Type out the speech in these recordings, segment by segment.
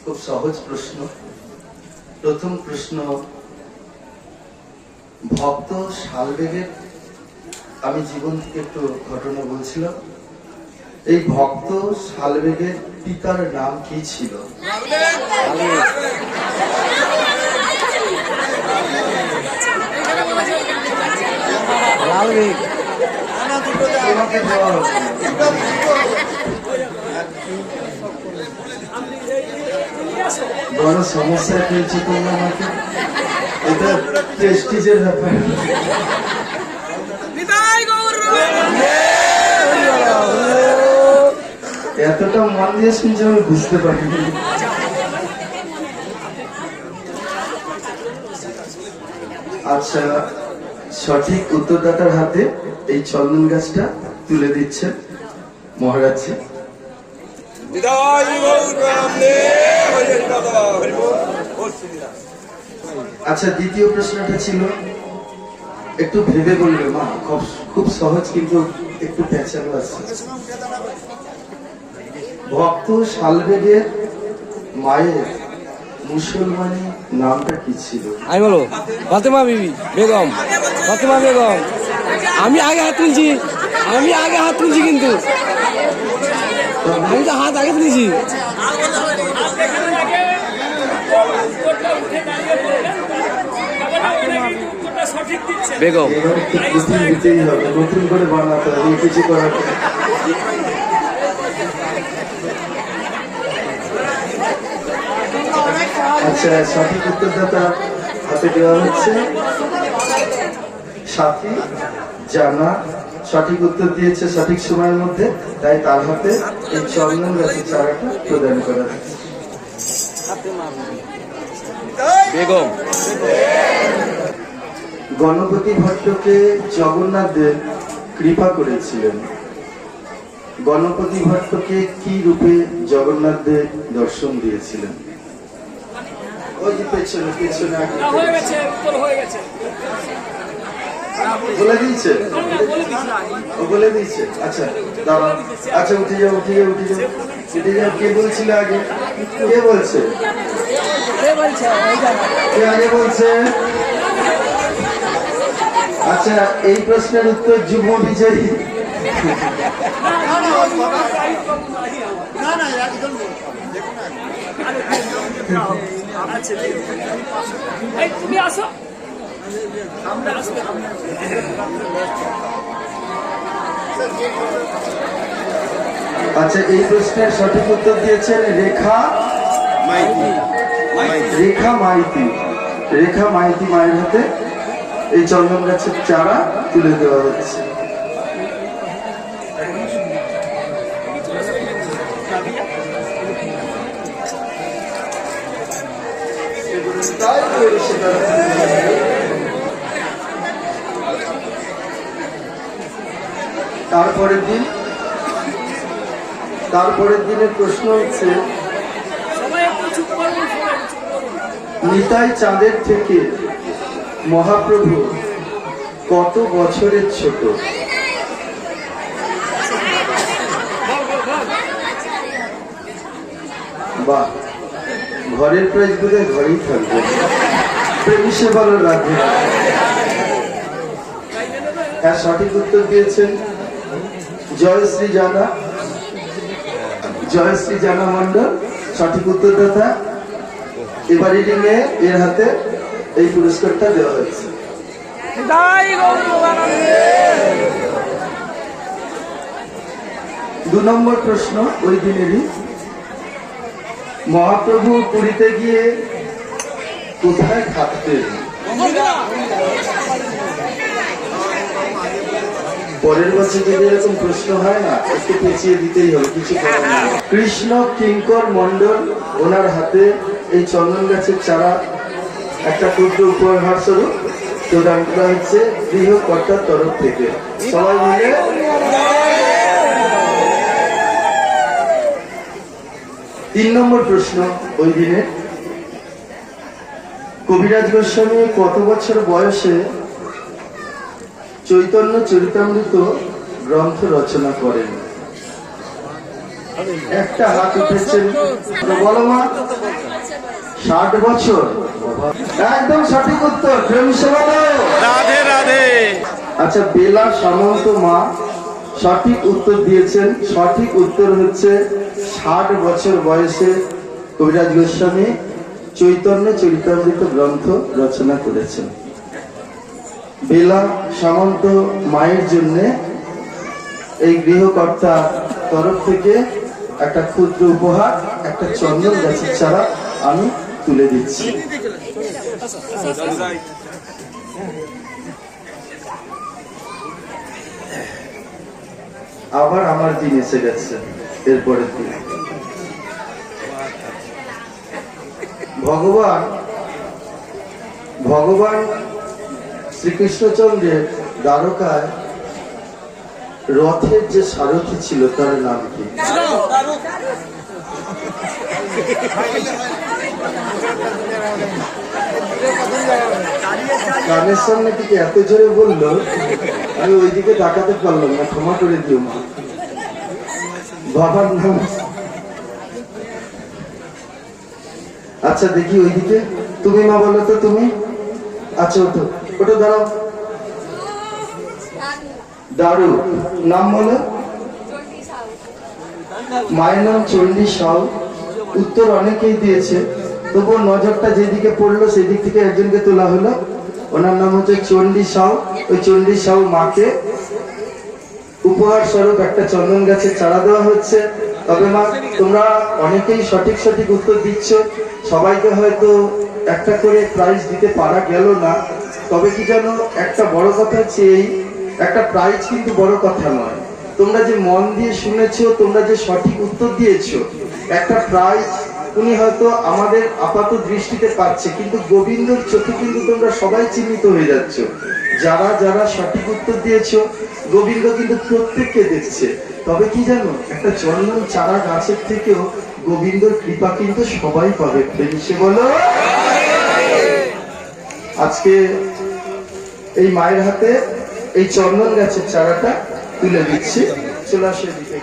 খুব সহজ প্রশ্ন। প্রথম প্রশ্ন, ভক্ত শালবেগের আমি জীবন থেকে একটু ঘটনা বলছিলাম। এই ভক্ত শালবেগের পিতার নাম কি ছিল? বড় সমস্যায় পেয়েছি তোমরা আমাকে, এটা প্রেস্টিজের ব্যাপার। এতটা মন দিয়ে শুনছি আমি বুঝতে পারিনি। আচ্ছা, সঠিক উত্তরদাতার হাতে এই চন্দন গাছটা তুলে দিচ্ছে মহারাজ। আচ্ছা, দ্বিতীয় প্রশ্নটা ছিল, একটু ভেবে বলবে মা, খুব সহজ কিন্তু একটু পেঁচানো আছে। ভক্ত শালবেগের মায়ের মুসলমানি নামটা কি ছিল? আমি বলো, ফাতেমা বিবি বেগম, ফাতেমা বেগম। আমি আগে হাত তুলছি কিন্তু আমি তো হাত আগে তুলেছি। বেগম। দিতেই হবে, নতুন করে বানাতে হবে, কিছু করার। আচ্ছা, সঠিক উত্তরদাতা হাতে দেওয়া হচ্ছে সাথী জানা। সঠিক উত্তর দিয়েছে সঠিক সময়ের মধ্যে, তাই তার হাতে এই চন্দন গাছের চারাটা প্রদান করা হচ্ছে। বেগম। গণপতি ভট্টকে জগন্নাথ দেব কৃপা করেছিলেন। গণপতি ভট্টকে কি রূপে জগন্নাথ দেব দর্শন দিয়েছিলেন? ওই যে পেছনে পেছনে বলে দিয়েছে, ও বলে দিয়েছে। আচ্ছা দাঁড়া, আচ্ছা উঠে যাও। কে বলছিল আগে? কে বলছে? কে আগে বলছে? আচ্ছা, এই প্রশ্নের উত্তর যুব বিজয়ী। তুমি আসো, আচ্ছা, এই প্রশ্নের সঠিক উত্তর দিয়েছেন রেখা মাইতি। মায়ের হাতে এই চন্দন গাছের চারা তুলে দেওয়া হচ্ছে। তারপরের দিনের প্রশ্ন হচ্ছে, নিতাই চাঁদের থেকে মহাপ্রভু কত বছরের ছোট? বাহ, ঘরের প্রাইজ বলে ঘরেই থাকবে, প্রেমিসে ভালো লাগবে। হ্যাঁ, সঠিক উত্তর দিয়েছেন জয়শ্রী জানা মন্ডল, সঠিক উত্তরদাতা। এবার রিডিং এ এর হাতে এই পুরস্কারটা দেওয়া হয়েছে। 2 নম্বর প্রশ্ন ওই দিনেরই। মহাপ্রভু পুরীতে গিয়ে কোথায় থাকতেন? পরের বছর যদি এরকম প্রশ্ন হয় না, একটু পেঁচিয়ে দিতেই হবে, কিছু করার নেই। কৃষ্ণ কিঙ্কর মন্ডল, ওনার হাতে এই চন্দন গাছের চারা একটা ক্ষুদ্র উপহার স্বরূপ প্রদান করা হচ্ছে গৃহকর্তার তরফ থেকে। সবাই মিলে তিন নম্বর প্রশ্ন ওই দিনে, কবিরাজ গোস্বামী কত বছর বয়সে চৈতন্য চরিতামৃত গ্রন্থ রচনা করেন? একটা হাত উঠেছেন, তো বলো মা 60 বছর। একদম সঠিক উত্তর, প্রেম সে বলো রাধে রাধে। আচ্ছা, বেলা সামন্ত মা সঠিক উত্তর দিয়েছেন। সঠিক উত্তর হচ্ছে 60 বছর বয়সে কবিরাজ গোস্বামী চৈতন্য চরিতামৃত গ্রন্থ রচনা করেছেন। বেলা সামন্ত মায়ের জন্য এই গৃহকর্তা তরফ থেকে একটা ক্ষুদ্র উপহার, একটা চন্দন গাছের চারা আমি তুলে দিচ্ছি। আবার আমার দিন এসে গেছে, এরপরের দিন ভগবান শ্রীকৃষ্ণচন্দ্রের দ্বারকায় রথের যে সারথি ছিল তার নাম কি? কানের সামনে থেকে এত জোরে বললো, আমি ওইদিকে তাকাতে পারলাম না, ক্ষমা করে দিও মা। বাবার নাম, আচ্ছা দেখি ওইদিকে, তুমি মা বলো তো, তুমি আচ্ছা ওঠো, ওঠো, দাঁড়াও। দারু, নাম বলো। মায়ের নাম চণ্ডী সাউ। উত্তর অনেকেই দিয়েছে, তবুও নজরটা যেদিকে পড়লো সেদিক থেকে একজনকে তোলা হলো, ওনার নাম হচ্ছে চণ্ডী সাউ। ওই চণ্ডী সাউ মাকে উপহার স্বরূপ একটা চন্দন গাছের চারা দেওয়া হচ্ছে। তবে মা, তোমরা অনেকেই সঠিক সঠিক উত্তর দিচ্ছ, সবাইকে হয়তো একটা করে প্রাইজ দিতে পারা গেল না। তবে কি জানো, একটা বড় কথা হচ্ছে এই, একটা প্রাইজ কিন্তু বড় কথা নয়, তোমরা যে মন দিয়ে শুনেছো, তোমরা যে সঠিক উত্তর দিয়েছো, একটা প্রাইজ উনি হয়তো আমাদের আপাত দৃষ্টিতে পাচ্ছে, কিন্তু গোবিন্দর চোখে কিন্তু তোমরা সবাই চিহ্নিত হয়ে যাচ্ছ। যারা যারা সঠিক উত্তর দিয়েছো, গোবিন্দ কিন্তু প্রত্যেককে দেখছে। তবে কি জানো, একটা চন্দন চারা গাছের থেকেও গোবিন্দর কৃপা কিন্তু সবাই পাবে। সে বলো, আজকে এই মায়ের হাতে এই চন্দন গাছের চারাটা তুলে দিচ্ছি। চলে আসে দিকে,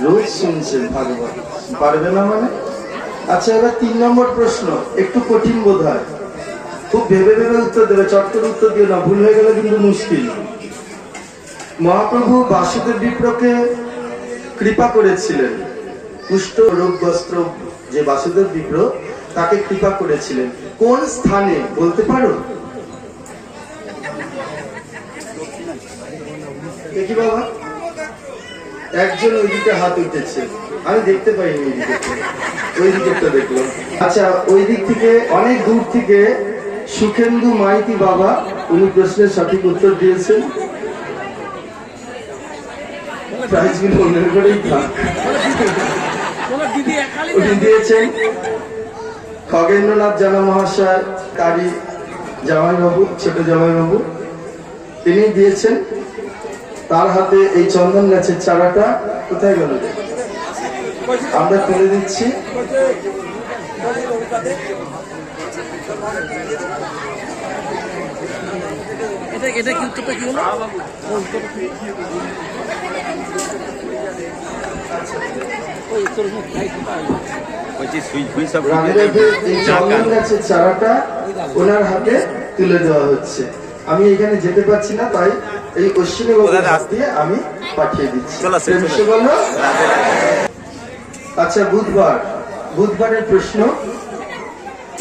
রোজ শুনছেন ভাগবত, পারবে না মানে? আচ্ছা, এবার 3 নম্বর প্রশ্ন, একটু কঠিন বোধ হয়, খুব ভেবে ভেবে উত্তর দেবে, চট করে উত্তর দিও না, ভুল হয়ে গেলে কিন্তু মুশকিল। মহাপ্রভু বাসুদেব বিপ্রকে কৃপা করেছিলেন, কুষ্ঠ রোগগ্রস্ত যে বাসুদেব বিপ্র, তাকে কৃপা করেছিলেন কোন স্থানে বলতে পারো? দেখি বাবা, একজন ওইদিকে হাত উঠেছে, আমি দেখতে পাইনি ওইদিকে, ওই দিকেরটা দেখলাম। আচ্ছা, ওই দিক থেকে অনেক দূর থেকে সুখেন্দু মাইতি বাবা, উনি প্রশ্নের সঠিক উত্তর দিয়েছেন। প্রাইজগুলো মনে করেই থাক। উনি দিয়েছেন খগেন্দ্রনাথ জানা মহাশয়, তারই জামাইবাবু, ছোট জামাইবাবু, তিনি দিয়েছেন। তার হাতে এই চন্দন গাছের চারাটা কোথায় গেল, আমরা তুলে দিচ্ছি। এটা কি উত্তরটা কি হলো? চন্দন গাছের চারাটা ওনার হাতে তুলে দেওয়া হচ্ছে। আমি এখানে যেতে পারছি না, তাই এই অশ্বিনী বাবুর হাত দিয়ে আমি পাঠিয়ে দিচ্ছি। আচ্ছা, বুধবারের প্রশ্ন,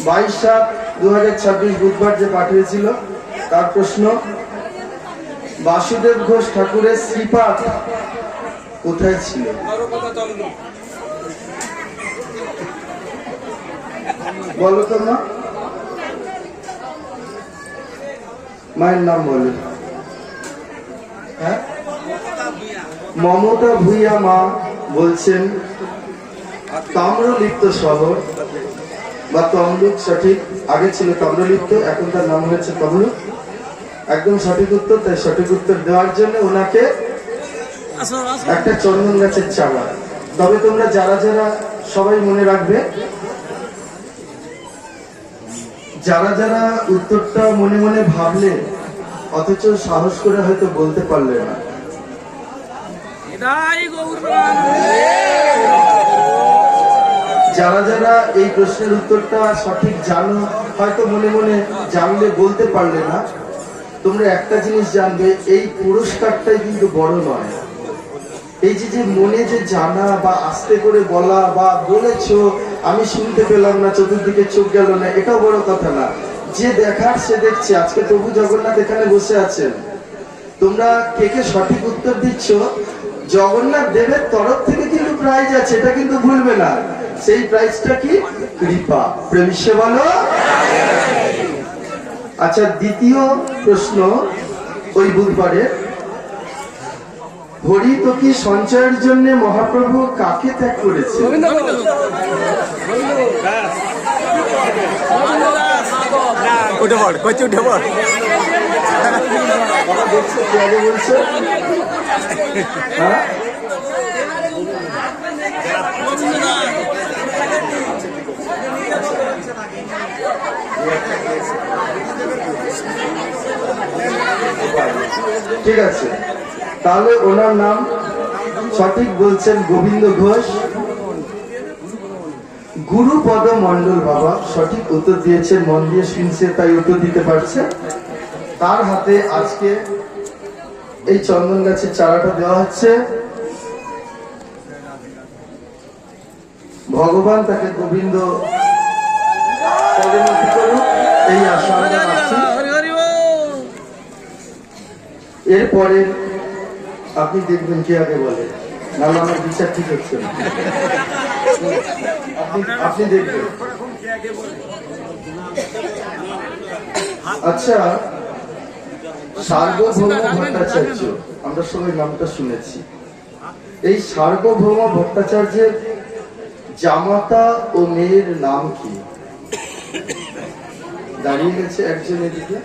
22/7/2026 বুধবার যে পাঠিয়েছিল তার প্রশ্ন, বাসুদেব ঘোষ ঠাকুরের শ্রীপাদ কোথায় ছিল? বলো তো মা, মায়ের নাম বলো। হ্যাঁ, মমতা ভূঁইয়া মা বলছেন তাম্রলিপ্ত শহর বা তমলুক, সঠিক। আগে ছিল তাম্রলিপ্ত, এখন তার নাম হয়েছে তমলুক। একদম সঠিক উত্তর। তাই সঠিক উত্তর দেওয়ার জন্য ওনাকে একটা চন্দন গাছের চারা। তবে তোমরা যারা যারা সবাই মনে রাখবে, যারা যারা উত্তরটা মনে মনে ভাবলে অথচ সাহস করে হয়তো বলতে পারলে না, যারা যারা এই প্রশ্নের উত্তরটা সঠিক জানো, হয়তো মনে মনে জানলে বলতে পারলে না, তোমরা একটা জিনিস জানবে, এই পুরস্কারটাই কিন্তু বড় নয়। এই যে মনে যে জানা বা আস্তে করে বলা বা বলেছো আমি শুনতে পেলাম না, চতুর্দিকে চোখ গেল না, এটাও বড় কথা না। যে দেখার সে দেখছে। আজকে প্রভু জগন্নাথ এখানে বসে আছেন, তোমরা কে কে সঠিক উত্তর দিচ্ছ, জগন্নাথ দেবের তরফ থেকে কিন্তু প্রাইজ আছে, এটা কিন্তু ভুলবে না। সেই প্রাইজটা কি? কৃপা। প্রেমিসে বলো। আচ্ছা, দ্বিতীয় প্রশ্ন ওই বুধবারে, হরি তো কি সঞ্চয়ের জন্য মহাপ্রভু কাকে ত্যাগ করেছে? উঠে পড়, কচি উঠে পড়। দেখছো কে আগে বলছে? হ্যাঁ, ঠিক আছে, তাহলে ওনার নাম সঠিক বলছেন গোবিন্দ ঘোষ। গুরুপদ মন্ডল বাবা সঠিক উত্তর দিয়েছেন, মন দিয়ে শুনছে তাই উত্তর দিতে পারছে। তার হাতে আজকে এই চন্দন গাছের চারাটা দেওয়া হচ্ছে। ভগবান তাকে গোবিন্দ পদমতি করুক, এই আশা আমরা রাখছি। এরপরে আপনি দেখবেন কে আগে বলে, নাহলে আমার বিচার ঠিক হচ্ছে না। আপনি দেখবেন। আচ্ছা, সার্বভৌম ভট্টাচার্য, আমরা সবাই নামটা শুনেছি। এই সার্বভৌম ভট্টাচার্যের জামাতা ও মেয়ের নাম কি? দাঁড়িয়ে গেছে একজন এদিকে।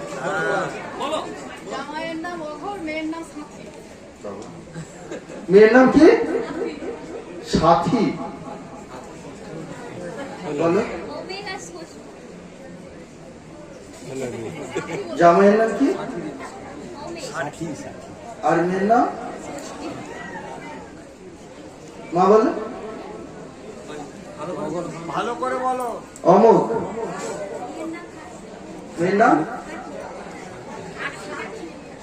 মেয়ের নাম কি? সাথী। বলো। জামাইয়ের নাম কি? আর মেয়ের নাম? মা বলো। ভালো করে বলো। অমুক। মেয়ের নাম?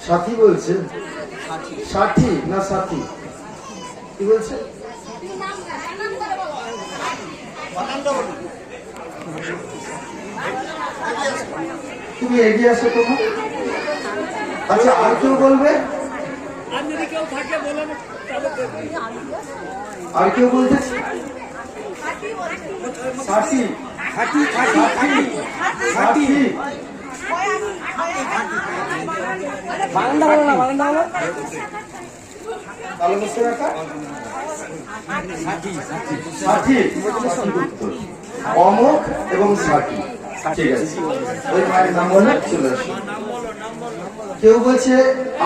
সাথী বলছে। সাথী না সাথী? কি বলছে? তুমি এগিয়ে আসো তোমার। আচ্ছা, আর কেউ বলবে? আর কেউ বলতে? সাথী। সাথী। সাথী। বারান্দা বলো না, বারান্দা বলো। তাহলে বুঝতে রাখা সাথী, অমুক এবং সাথী। ঠিক আছে, ওই মায়ের নাম বলে চলে আসো। কেউ বলছে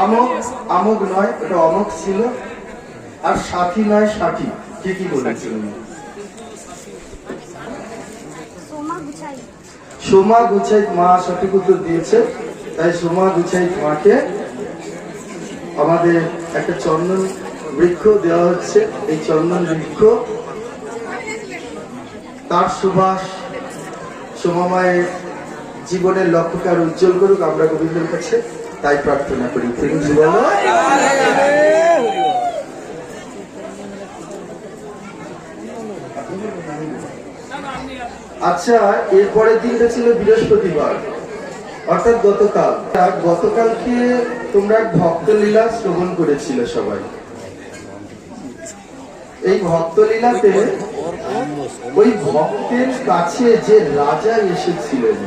আমক, আমক নয়, এটা অমুক ছিল। আর সাথী নয়, সাথী। কে কি বলেছিল? সোমা গুছাই মা সঠিক উত্তর দিয়েছে। তাই সোমা গুছাই মাকে আমাদের একটা চন্দন বৃক্ষ দেওয়া হচ্ছে। এই চন্দন বৃক্ষ, তার সুবাস সোমা মায়ের জীবনের লক্ষ্যকে আর উজ্জ্বল করুক, আমরা গোবিন্দের কাছে তাই প্রার্থনা করি। আচ্ছা, এরপরের দিনটা ছিল বৃহস্পতিবার, অর্থাৎ গতকাল। গতকালকে তোমরা ভক্তলীলা শ্রবণ করেছিল সবাই। এই ভক্তলীলাতে ওই ভক্তের কাছে যে রাজা এসেছিলেন,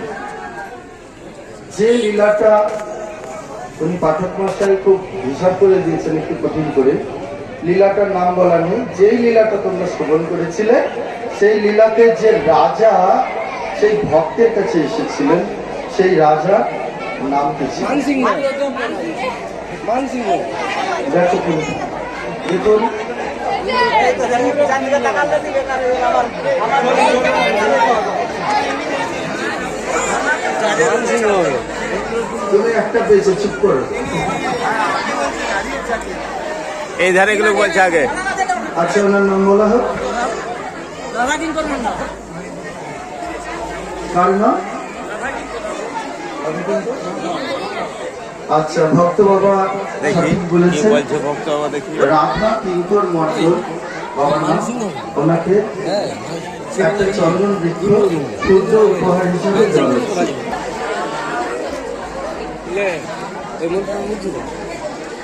যে লীলাটা উনি পাঠক মশাই খুব হিসাব করে দিয়েছেন একটু কঠিন করে, লীলাটার নাম বলা নেই, যেই লীলাটা তোমরা শ্রবণ করেছিলে, সেই লীলাতে যে রাজা সেই ভক্তের কাছে এসেছিলেন, সেই রাজা নাম কি ছিল? দেখুন, তুমি একটা পেয়েছো, চুপ করো। এই ধারে গুলো বলছে আগে। আচ্ছা, ওনার নাম বলা হোক। কার নাম? আচ্ছা, ভক্ত বাবা দেখি সঠিক কি বলেছেন। বলছে ভক্ত বাবা, দেখি। রাধা কিঙ্কর মণ্ডল বাবার নাম। ওনাকে একটা চন্দন বৃক্ষ ক্ষুদ্র উপহার হিসেবে দেওয়া হচ্ছে।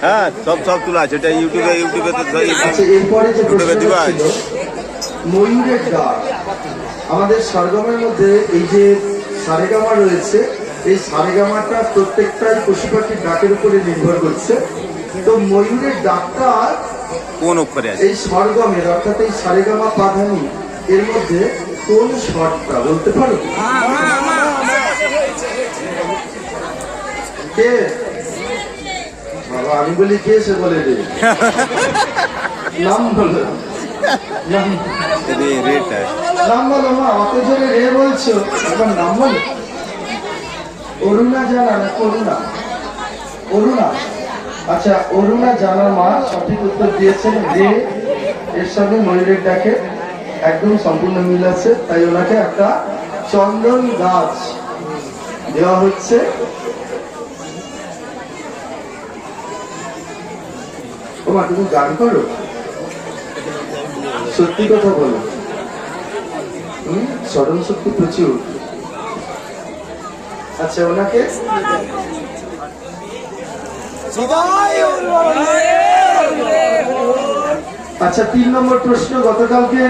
হ্যাঁ, সব তোলা আছে। এটা ইউটিউবে তো আচ্ছা, এরপরে যে ইউটিউবে প্রশ্নটা দিবা। ছিল ময়ূরের ডাক। আমাদের সরগমের মধ্যে এই যে সারেগামা রয়েছে, এই সারেগামাটা প্রত্যেকটাই পশু পাখির ডাকের উপরে নির্ভর করছে। তো ময়ূরের ডাকটা কোন অক্ষরে আছে? এই সরগমের, অর্থাৎ এই সারেগামা পাধানি এর মধ্যে কোন স্বরটা বলতে পারো? কে? বাবা, আমি বলি কে, সে বলে রে। নাম বলো, নাম নাম বলো মা। অত জোরে রে বলছো, একবার নাম বলো। অরুণা জানা না করুণা? অরুণা। আচ্ছা, অরুণা জানা মা সঠিক উত্তর দিয়েছেন। রে এর সঙ্গে ময়ূরের ডাকে একদম সম্পূর্ণ মিল আছে, তাই ওনাকে একটা চন্দন গাছ দেওয়া হচ্ছে। ওমা, তুমি গান করো? সত্যি কথা বলো। স্মরণ শক্তি প্রচুর। আচ্ছা, ওনাকে আচ্ছা, 3 নম্বর প্রশ্ন। গতকালকে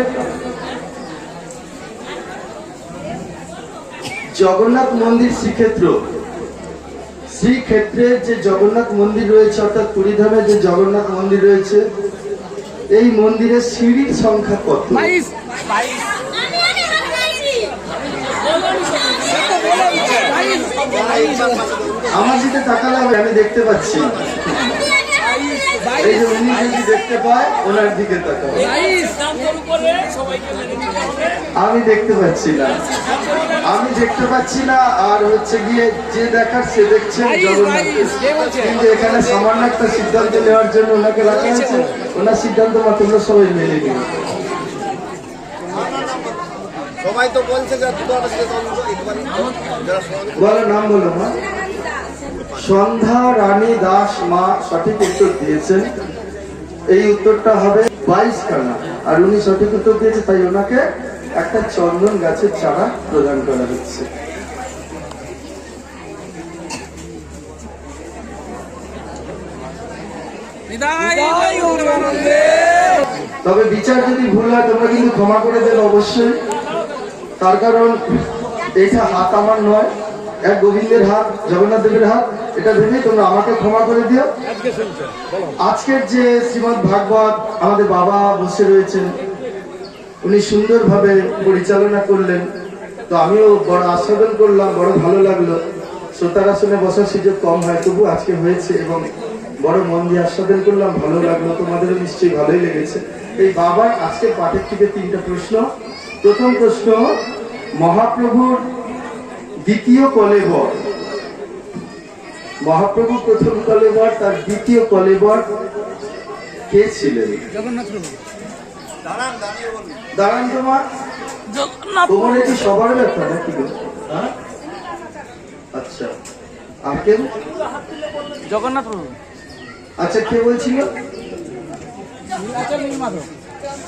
জগন্নাথ মন্দির শ্রীক্ষেত্রের যে জগন্নাথ মন্দির রয়েছে, অর্থাৎ পুরীধামে যে জগন্নাথ মন্দির রয়েছে, এই মন্দিরের সিঁড়ির সংখ্যা কত? আমার দিকে তাকালে আমি দেখতে পাচ্ছি। এই যে উনি যদি দেখতে পায়, ওনার দিকে তাকাও। আমি দেখতে পাচ্ছি না, আর হচ্ছে গিয়ে যে দেখার সে দেখছেন জগন্নাথ। কিন্তু এখানে সামান্য একটা সিদ্ধান্ত নেওয়ার জন্য ওনাকে রাখা হয়েছে। ওনার সিদ্ধান্ত মাত্র সবাই মেনে নিন। সবাই তো বলছে বলো, নাম বলো মা। সন্ধ্যা রানী দাস মা সঠিক উত্তর দিয়েছেন। এই উত্তরটা হবে 22 খানা। আর উনি সঠিক উত্তর দিয়েছে, তাই ওনাকে একটা চন্দন গাছের চারা প্রদান করা হচ্ছে। তবে বিচার যদি ভুল হয় তোমরা কিন্তু ক্ষমা করে দেবে অবশ্যই। তার কারণ এইটা হাত আমার নয়, এক গোবিন্দের হাত, জগন্নাথ দেবের হাত। এটা ভেবেই তোমরা আমাকে ক্ষমা করে দিও। আজকের যে শ্রীমদ্ ভাগবত আমাদের বাবা বসে রয়েছেন, উনি সুন্দরভাবে পরিচালনা করলেন। তো আমিও বড় আস্বাদন করলাম, বড় ভালো লাগলো। শ্রোতার আসনে বসার সুযোগ কম হয়, তবু আজকে হয়েছে এবং বড় মন দিয়ে আস্বাদন করলাম, ভালো লাগলো। তোমাদেরও নিশ্চয়ই ভালোই লেগেছে। এই বাবার আজকের পাঠের থেকে 3টা প্রশ্ন। প্রথম প্রশ্ন, মহাপ্রভুর দ্বিতীয় কলেবর, মহাপ্রভু প্রথম কলেবর, তার দ্বিতীয় কলেবর কে ছিলেন? দাঁড়ান তোমার, তোমার এটি সবার ব্যাপার নাকি? আচ্ছা, আর কেউ? জগন্নাথ প্রভু। আচ্ছা, কে বলছিল?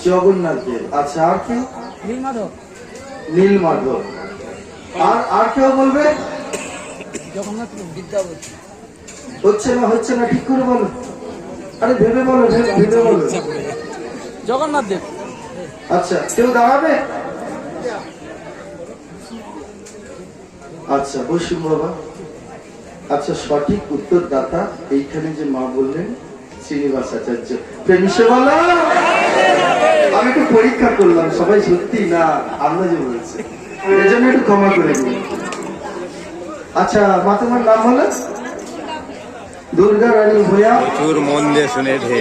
জগন্নাথ দেব। আচ্ছা, আর কেউ? নীলমাধব। আর কেউ বলবে? জগন্নাথ প্রভু। বিদ্যাপতি। হচ্ছে না, ঠিক করে বলো। আরে ভেবে বলো, ভেবে বলো। জগন্নাথ দেব। আচ্ছা, কেউ দাঁড়াবে? আচ্ছা, বসুন বাবা। আচ্ছা, সঠিক উত্তরদাতা এইখানে যে মা বললেন, শ্রীনিবাস আচার্য। প্রেমিসে বলো। আমি একটু পরীক্ষা করলাম, সবাই সত্যি না আন্দাজে বলছে, এই জন্য একটু ক্ষমা করে দিন। আচ্ছা মা, তোমার নাম হলো? দুর্গা রানী ভূয়া। প্রচুর মন দিয়ে শুনে ঢে।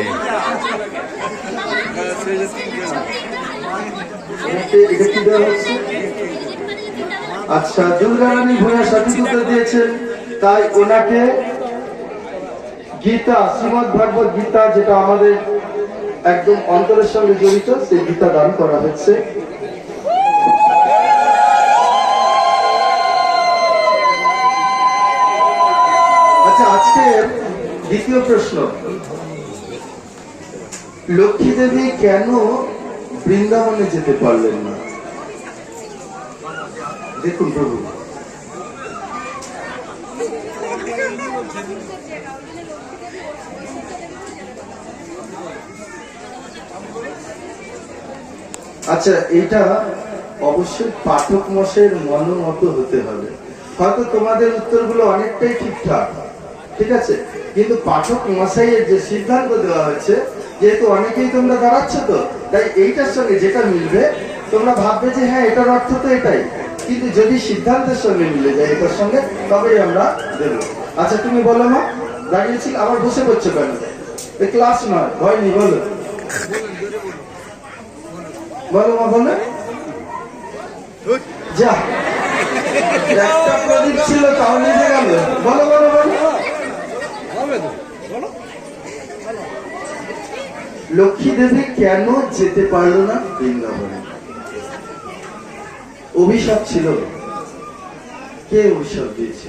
এটা কি দেওয়া হচ্ছে? আচ্ছা, দুর্গা রানী ভূঁইয়া সঠিক উত্তর দিয়েছেন, তাই ওনাকে গীতা, শ্রীমদ ভাগবত গীতা, যেটা আমাদের একদম অন্তরের সঙ্গে জড়িত, সেই গীতা দান করা হচ্ছে। আচ্ছা, আজকের দ্বিতীয় প্রশ্ন, লক্ষ্মী দেবী কেন বৃন্দাবনে যেতে পারলেন না? দেখুন প্রভু, আচ্ছা, এটা অবশ্যই পাঠক মশাইয়ের মনোমত হতে হবে। হয়তো তোমাদের উত্তরগুলো অনেকটাই ঠিকঠাক, ঠিক আছে, কিন্তু পাঠক মশাইয়ের যে সিদ্ধান্ত দেওয়া হয়েছে, যেহেতু অনেকেই তোমরা দাঁড়াচ্ছ, তো তাই এইটার সঙ্গে যেটা মিলবে তোমরা ভাববে যে হ্যাঁ এটার অর্থ তো এটাই, কিন্তু যদি সিদ্ধান্তের সঙ্গে মিলে যায় এটার সঙ্গে, তবেই আমরা দেব। আচ্ছা, তুমি বলো মা, দাঁড়িয়েছি আবার বসে পড়ছো কেন? এই ক্লাস নয়, ভয় নেই, বলো বলো মা, বলো। যা, একটা প্রদীপ ছিল তাও নিভে গেল। বলো বলো বলো। লক্ষ্মী দেবী কেন যেতে পারলো না বৃন্দাবনে? অভিশাপ ছিল। কে অভিশাপ দিয়েছে?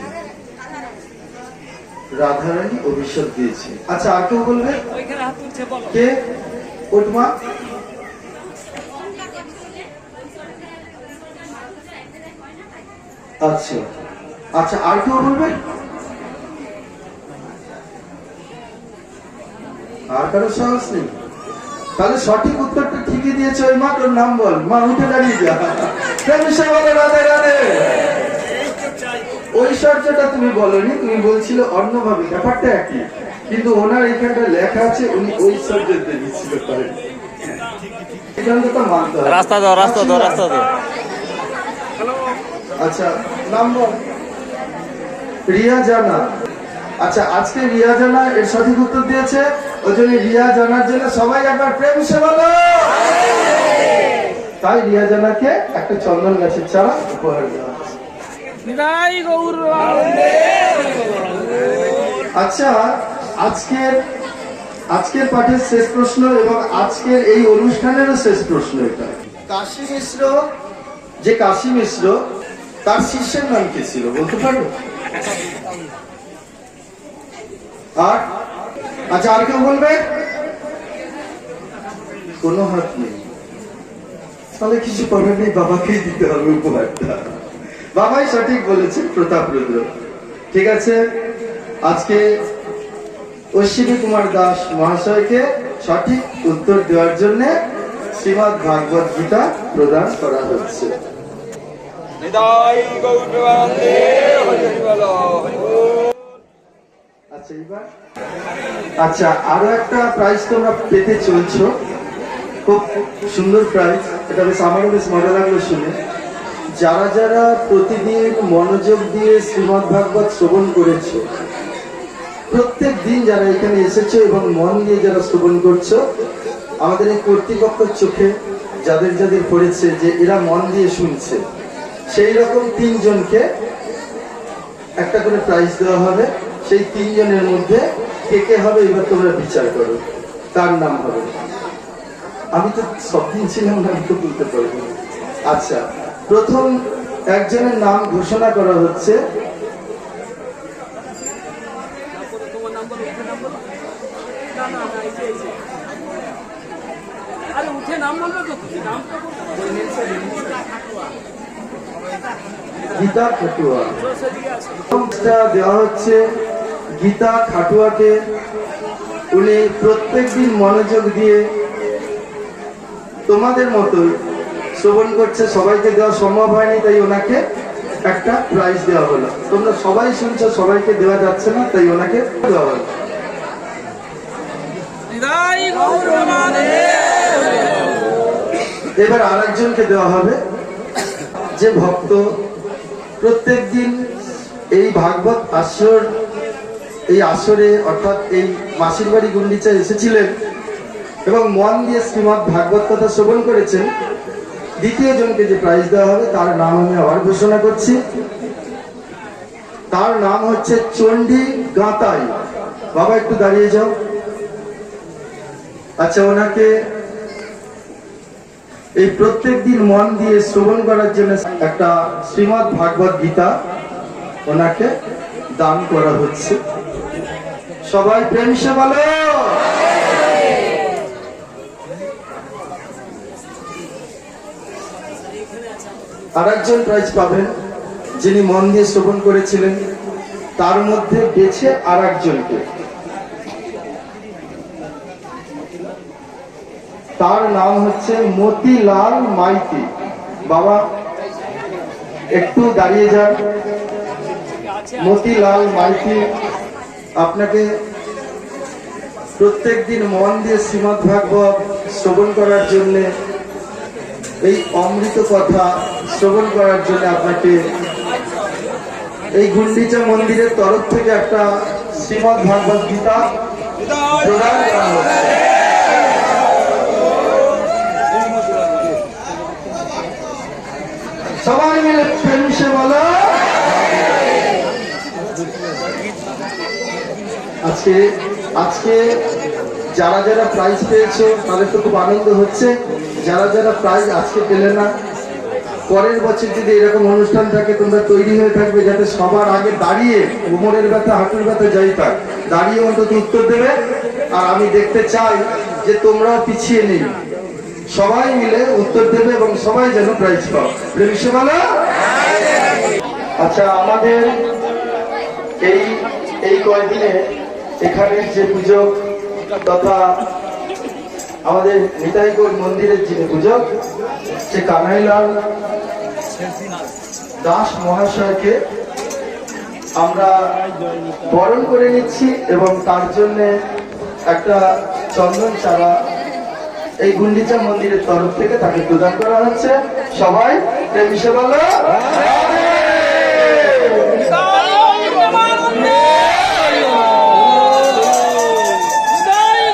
রাধারানী অভিশাপ দিয়েছে। আচ্ছা, আর কেউ বলবে? কে? ওঠমা। আচ্ছা আচ্ছা, আর কেউ বলবে? আর কারো সাহস নেই? তাহলে সঠিক উত্তরটা ঠিকই দিয়েছে ওই মা। তোর নাম বল মা, উঠে দাঁড়িয়ে যা। রাধে রাধে। ঐশ্বর্যটা তুমি বলনি, তুমি বলছিল অন্যভাবে, ব্যাপারটা একই, কিন্তু ওনার এখানটা লেখা আছে উনি ঐশ্বর্য দিয়েছিল। সিদ্ধান্তটা মানতে হবে। রাস্তা দাও, রাস্তা দাও, রাস্তা দাও। আচ্ছা, নাম বল। রিয়া জানা। আচ্ছা, আজকে রিয়া জানা এর সঠিক উত্তর দিয়েছে, ওই জন্য রিয়া জানার জন্য সবাই একবার প্রেম সে বলো। তাই রিয়া জানাকে একটা চন্দন গাছের চারা উপহার দেওয়া হচ্ছে। আচ্ছা, আজকের পাঠের শেষ প্রশ্ন এবং আজকের এই অনুষ্ঠানেরও শেষ প্রশ্ন এটা। কাশী মিশ্র, যে কাশী মিশ্র, তার শিষ্যের নাম কি ছিল বলতে পারো? আর আচ্ছা, আর কেউ বলবে? কোনো হাত নেই, তাহলে কিছু করার নেই, বাবাকেই দিতে হবে উপহারটা। বাবাই সঠিক বলেছে, প্রতাপ রুদ্র। ঠিক আছে, আজকে অশ্বিনী কুমার দাস মহাশয়কে সঠিক উত্তর দেওয়ার জন্য শ্রীমদ ভাগবত গীতা প্রদান করা হচ্ছে। আচ্ছা, এবার আচ্ছা, আরো একটা প্রাইজ তোমরা পেতে চলছো, খুব সুন্দর প্রাইজ। এটা বেশ, আমারও বেশ মজা লাগলো শুনে। যারা যারা প্রতিদিন মনোযোগ দিয়ে শ্রীমদ ভাগবত শ্রবণ করেছো, প্রত্যেক দিন যারা এখানে এসেছো এবং মন দিয়ে যারা শ্রবণ করছো, আমাদের এই কর্তৃপক্ষের চোখে যাদের যাদের পড়েছে যে এরা মন দিয়ে শুনছে, সেই রকম 3 জনকে একটা করে প্রাইজ দেওয়া হবে। সেই 3 জনের মধ্যে কে কে হবে এবার তোমরা বিচার করো, তার নাম হবে। আমি তো সব দিন ছিলাম না, আমি তো বলতে পারবো। আচ্ছা, প্রথম একজনের নাম ঘোষণা করা হচ্ছে। গীতা খাটুয়া দেওয়া হচ্ছে গীতা খাটুয়াকে। উনি প্রত্যেকদিন মনোযোগ দিয়ে তোমাদের মতোই শ্রবণ করছে, সবাইকে দেওয়া সম্ভব হয়নি, তাই ওনাকে একটা প্রাইজ দেওয়া হলো। তোমরা সবাই শুনছো, সবাইকে দেওয়া যাচ্ছে না, তাই ওনাকে দেওয়া হলো। এবার আরেকজনকে দেওয়া হবে, যে ভক্ত প্রত্যেকদিন এই ভাগবত এই আসরে অর্থাৎ এই মাসির বাড়ি গুন্ডিচায় এসেছিলেন এবং মন দিয়ে শ্রীমদ ভাগবত কথা শ্রবণ করেছেন। দ্বিতীয় জনকে যে প্রাইজ দেওয়া হবে তার নাম আমি আবার ঘোষণা করছি। তার নাম হচ্ছে চণ্ডী গাঁতাই। বাবা একটু দাঁড়িয়ে যাও। আচ্ছা, ওনাকে এই প্রত্যেক দিন মন দিয়ে শ্রবণ করার জন্য একটা শ্রীমদ্ ভাগবত গীতা ওনাকে দান করা হচ্ছে। সবাই প্রেম সে বলো। আর একজন প্রাইজ পাবেন যিনি মন দিয়ে শ্রবণ করেছিলেন, তার মধ্যে বেছে আর একজনকে, তার নাম হচ্ছে মতিলাল মাইতি। বাবা একটু দাঁড়িয়ে যান। মতিলাল মাইতি, আপনাকে প্রত্যেক দিন মন দিয়ে শ্রীমদ্ ভাগবত শ্রবণ করার জন্য, এই অমৃত কথা শ্রবণ করার জন্য আপনাকে এই গুন্ডিচা মন্দিরের তরফ থেকে একটা শ্রীমদ্ ভাগবত গীতা প্রদান করা হচ্ছে। সবাই মিলে প্রেম সে বলো। আজকে যারা যারা প্রাইজ পেয়েছো তাদের তো খুব আনন্দ হচ্ছে। যারা যারা প্রাইজ আজকে পেলে না, পরের বছর যদি এরকম অনুষ্ঠান থাকে তোমরা তৈরি হয়ে থাকবে, যাতে সবার আগে দাঁড়িয়ে, কোমরের ব্যথা হাঁটুর ব্যথা যাই থাক, দাঁড়িয়ে অন্তত উত্তর দেবে। আর আমি দেখতে চাই যে তোমরাও পিছিয়ে নেই, সবাই মিলে উত্তর দেবে এবং সবাই যেন প্রাইজ পাও। প্রেম সে বলো। আচ্ছা, আমাদের এই কয়েকদিনে এখানে যে পূজক তথা আমাদের নিতাইগড় মন্দিরের যিনি পূজক, সে কানাইলাল দাস মহাশয়কে আমরা বরণ করে নিচ্ছি এবং তার জন্য একটা চন্দন চারা এই গুন্ডিচা মন্দিরের তরফ থেকে তাকে প্রদান করা হচ্ছে। সবাই প্রেম সে বলো।